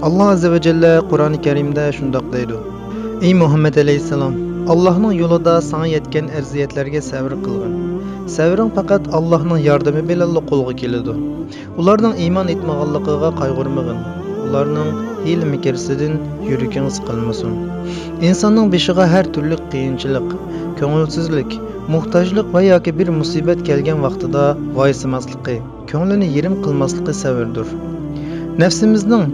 Allah Azze ve Celle Kur'an-ı Kerim'de şundaq deydi. Ey Muhammed Aleyhisselam, Allah'ın yolunda sana yetken erziyetlerge sabr kılgın. Sabrin fakat Allah'ın yardımı bilen qo'lga keladi. Ularning iymon etmaganligiga qayg'urmagin. Ularning hiyla mikirsidan yuraginiz qilmasin. İnsanning beshiga har turli qiyinchilik, ko'ngilsizlik, muhtojlik va yoki bir musibat kelgan vaqtida voysimasligi, ko'nglini yerim qilmasligi sabrdir. Nafsimizning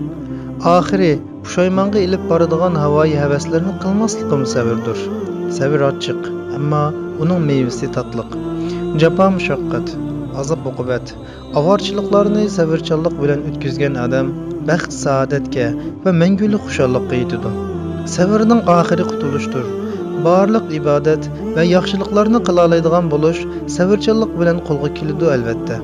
oxiri pushaymonga ilib boradigan havoyi havaslarni qilmasligim sabrdir. Sabr ochiq, ammo uning mevasi tatliq. Jafo mushaqqat, azob uqubat, avorchiliklarni sabrchanlik bilan o'tkazgan odam baxt saodatga va mangulik xushallikqa yetadi. Sabrning oxiri qutulishdir. Barliq ibodat va yaxshiliklarni qila oladigan bo'lish sabrchanlik bilan qo'lga keladi albatta.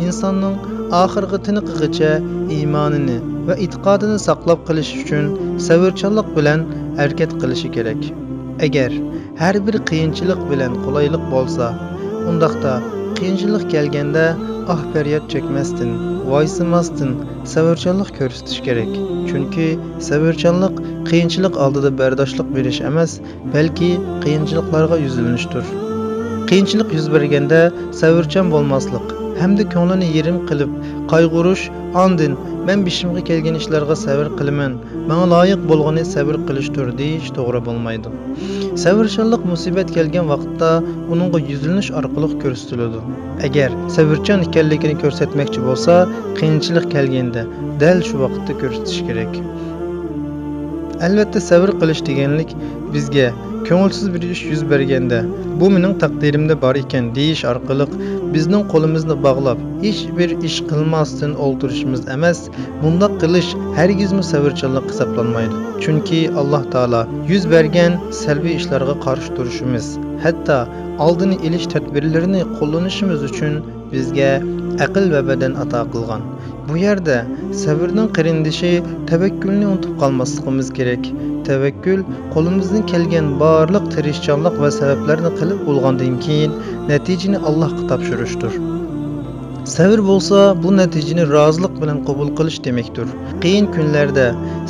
İnsanning oxirgi tiniqigacha iymonini va e'tiqodini saqlab qolish uchun sabrchanlik bilan harakat qilishi kerak. Agar har bir qiyinchilik bilan qulaylik bo'lsa, undaqda qiyinchilik kelganda feryod chekmasdan, voysimasdan sabrchanlik ko'rsatish kerak. Chunki sabrchanlik qiyinchilik oldida bardoshlik berish emas, balki qiyinchiliklarga yuzilinishdir. Qiyinchilik yuz berganda sabrchan bo'lmaslik hamda ko'nglini yerim qilib qayg'urish, andin men beshimga kelgan ishlarga sabr qilaman, menga loyiq bo'lgani sabr qilishdir deyish to'g'ri bo'lmaydi. Sabrchanlik musibat kelgan vaqtda uningga yuzilinish orqali ko'rsatiladi. Agar sabrchan ekanligini ko'rsatmoqchi bo'lsa, qiyinchilik kelganda dal shu vaqtda ko'rsatish kerak. Albatta sabr qilish deganlik bizga ko'ngilsiz bir ish yuz berganda bu mening taqdirimda bor ekan deyish orqali bizning qo'limizni bog'lab hech bir ish qilmasdan o'ltirishimiz emas, bunda qilish hargizmi sabrchanlik hisoblanmaydi. Chunki Alloh taolo yuz bergan salbiy ishlarga qarshi turishimiz, hatto oldini olish tadbirlarini qo'llanishimiz uchun bizga aql va badan ato qilgan. Bu yerda sabrning qarindishi tavakkulni unutib qolmasligimiz kerak. Tavakkul qo'limizdan kelgan barliq tirishchanlik va sabablarni qilib bo'lgandan keyin natijani Allohga topshirishdir. Sabr bo'lsa, bu natijani rozilik bilan qabul qilish demakdir. Qiyin kunlarda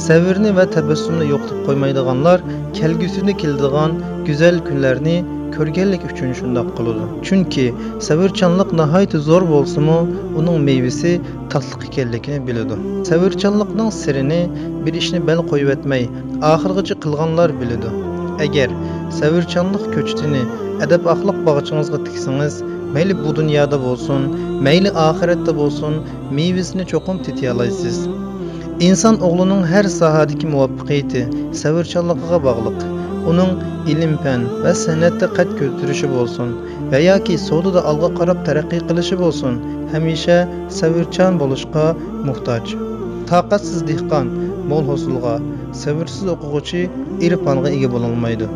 sabrni va tabassumni yo'qotib qo'ymaydiganlar kelgusida keladigan go'zal kunlarni ko'rganlik uchun shundoq qiladi. Chunki sabrchanlik nihoyat zo'r bo'lsa-mu, uning mevasi tatliq ekanligini biladi. Sabrchanlikning sirini bir ishni bel qo'yib etmay, oxirgacha qilganlar biladi. Agar sabrchanlik ko'chatini adab axloq bog'ichingizga tiksangiz, mayli bu dunyoda bo'lsin, mayli oxiratda bo'lsin, mevasini cho'qim tetiy olasiz. İnsan o'g'lining har sohadagi muvaffaqiyati sabrchanligiga bog'liq. Uning ilm-fan va san'atda qad ko'tarishi bo'lsin va yoki savdoda olg'a qarab taraqqiy qilishi bo'lsin, hamisha sabrchan bo'lishga muhtoj. Taqatsiz dehqon mo'l hosilga, sabrsiz o'quvchi irfonga ega bo'lolmaydi.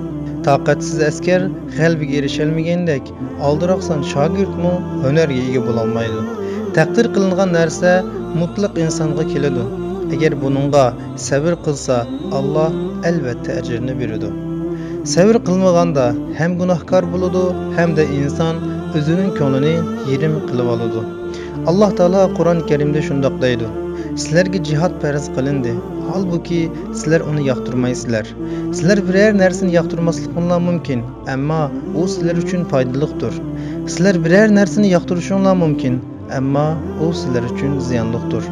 Taqatsiz askar g'albiga erisholmagandek, oldiroqsan shogirdmi hunarga ega bo'lolmaydi. Taqdir qilingan narsa mutlaq insonga keladi. Agar buningga sabr qilsa, Alloh albatta ajrini beradi. Sabr qilmaganda ham gunohkor bo'ladi, hamda inson o'zining ko'nglini yerim qilib oladi. Alloh taolo Qur'on Karimda shundoq deydi: "Sizlarga jihad farz qilindi, holbuki sizlar uni yoqtirmaysizlar. Sizlar biror narsani yoqtirmasligingiz mumkin, ammo u sizlar uchun foydalidir. Sizlar biror narsani yoqtirishingiz mumkin, ammo u sizlar uchun ziyonlidir.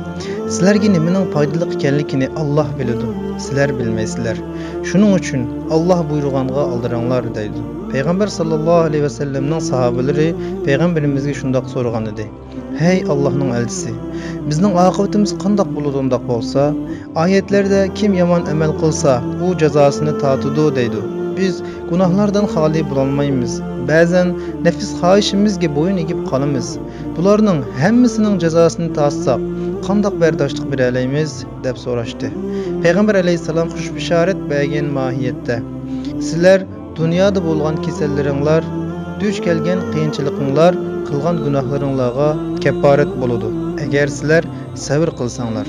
Sizlarga nimaning foydali ekanligini Alloh biladi, sizlar bilmaysizlar. Shuning uchun Alloh buyurganga aldiranglar" deydi. Payg'ambar sallallohu alayhi va sallamning sahobalari payg'ambarimizga shundoq so'ragan edi: "Hey Allohning elchisi, bizning oqibatimiz qandoq bo'ladi undaq bo'lsa? Oyatlarda kim yomon amal qilsa, u jazosini tortadi" deydi. Biz gunohlardan xoli bo'lolmaymiz. Ba'zan nafs xohishimizga bo'yin egib qolamiz. Bularning hammasining jazosini tortsak, qandoq bardoshlik bera olamiz deb so'rashdi. Payg'ambar alayhisalom xush bishorat bergan mohiyatda: "Sizlar dunyoda bo'lgan kasallaringlar, duch kelgan qiyinchiliklar, qilgan gunohlaringlarga kaforat bo'ladi, agar sizlar sabr qilsanglar."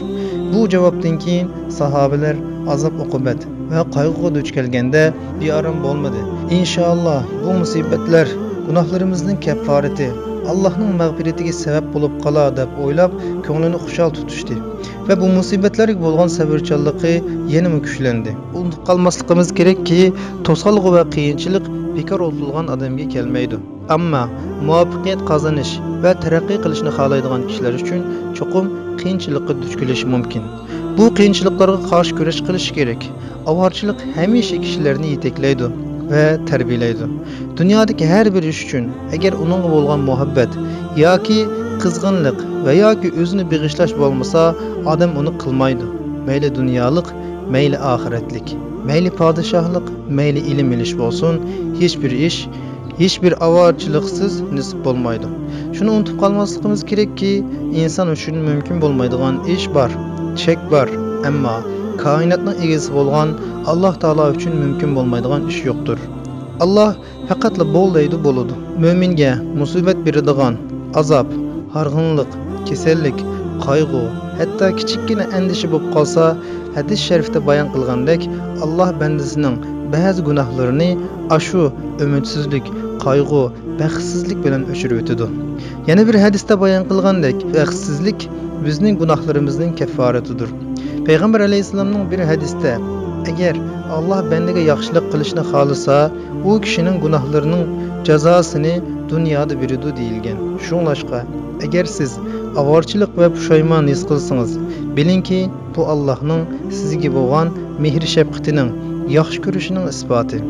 Bu javobdan keyin sahobalar azob uqubat va qayg'uga duch kelganda beorom bo'lmadi. Inshaalloh bu musibatlar gunohlarimizning kaforati, Allohning mag'firatiga sabab bo'lib qolar deb o'ylab, ko'nglini xushal tutishdi va bu musibatlarga bo'lgan sabrchanligi yanada kuchlandi. Unutib qolmasligimiz kerakki, to'salg'i va qiyinchilik bekor o'tilgan odamga kelmaydi. Ammo muvaffaqiyat qozonish va taraqqiy qilishni xohlaydigan kishilar uchun cho'qim qiyinchilikqa duch kelishi mumkin. Bu qiyinchiliklarga qarshi kurash qilish kerak. Avorchilik hamisha kishilarni yetaklaydi ve terbiyelaydi. Dünyadaki her bir iş için eğer onunla bo'lgan muhabbet yoki kızgınlık ve yoki özünü bağışlaş olmasa adam onu kılmaydı. Meyli dünyalık, meyli ahiretlik, meyli padişahlık, meyli ilim iliş olsun, hiçbir iş, hiçbir avarçılıksız nisip olmaydı. Şunu unutup kalmasımız gerek ki insan için mümkün olmaydıgan iş var, çek var, ama kainatning egasi bo'lgan Alloh taolo uchun mumkin bo'lmaydigan ish yo'qdir. Alloh faqatla bo'l deydi bo'ladi. Mo'minga musibat beradigan azob, harg'inlik, kasallik, qayg'u, hatto kichikkina andisha bo'lib qolsa, hadis sharifda bayon qilgandek, Alloh bandasining ba'zi gunohlarini ashu umidsizlik, qayg'u, baxtsizlik bilan o'chirib o'tadi. Yana bir hadisda bayon qilgandek, baxtsizlik bizning gunohlarimizning kafforatidir. Peygamber aleyhisselamның bir hadiste eğer Allah bendige yaxşılık qilishni xohlasa, u kişinin günahlarının cezasını dünyada biridu deyilgen. Şunlaşqa, eğer siz avarçılık ve puşayman his qilsangiz, bilin ki bu Allah'ның sizga bo'lgan mehr şefqatining, yaxshi ko'rishining isboti.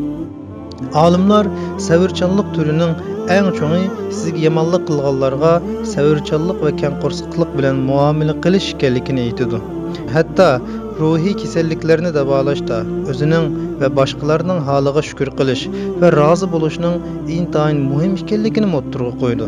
Alimlar savrchanlik türünün en çoğu sizga yomonlik qilganlarga savrchanlik ve kengqursiqlik bilan muomala qilish ekanligini aytadi. Hatta ruhi kasalliklarni davolashda o'zining va boshqalarning holiga shukr qilish va rozi bo'lishning intayin muhim ekanligini o'ttirib qo'ydi.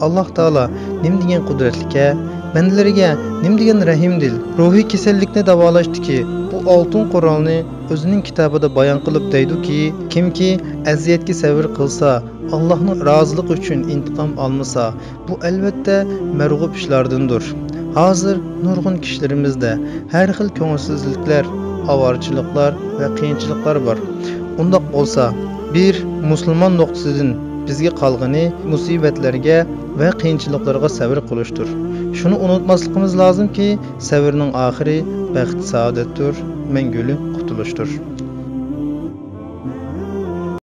Alloh taolo nim degan qudratliga, bandalariga nim degan rahimdil, ruhiy kasallikni davolashdiki, bu oltin Qur'onni o'zining kitobida bayon qilib deydi-ki, kimki aziyatga sabr qilsa, Allohning roziligi uchun intiqom olmasa, bu albatta marg'ub ishlardandir. Hazır nurgun kişilerimizde her xil ko'ngilsizliklar, avarçılıklar ve qiyinchiliklar var. Undaq olsa, bir Müslüman noktasından bizge qalğını musibatlarga ve qiyinchiliklarga sabr qilishdir. Şunu unutmasligimiz lazım ki, sabrning oxiri baxt saodatdir, menguli qutuluşdur.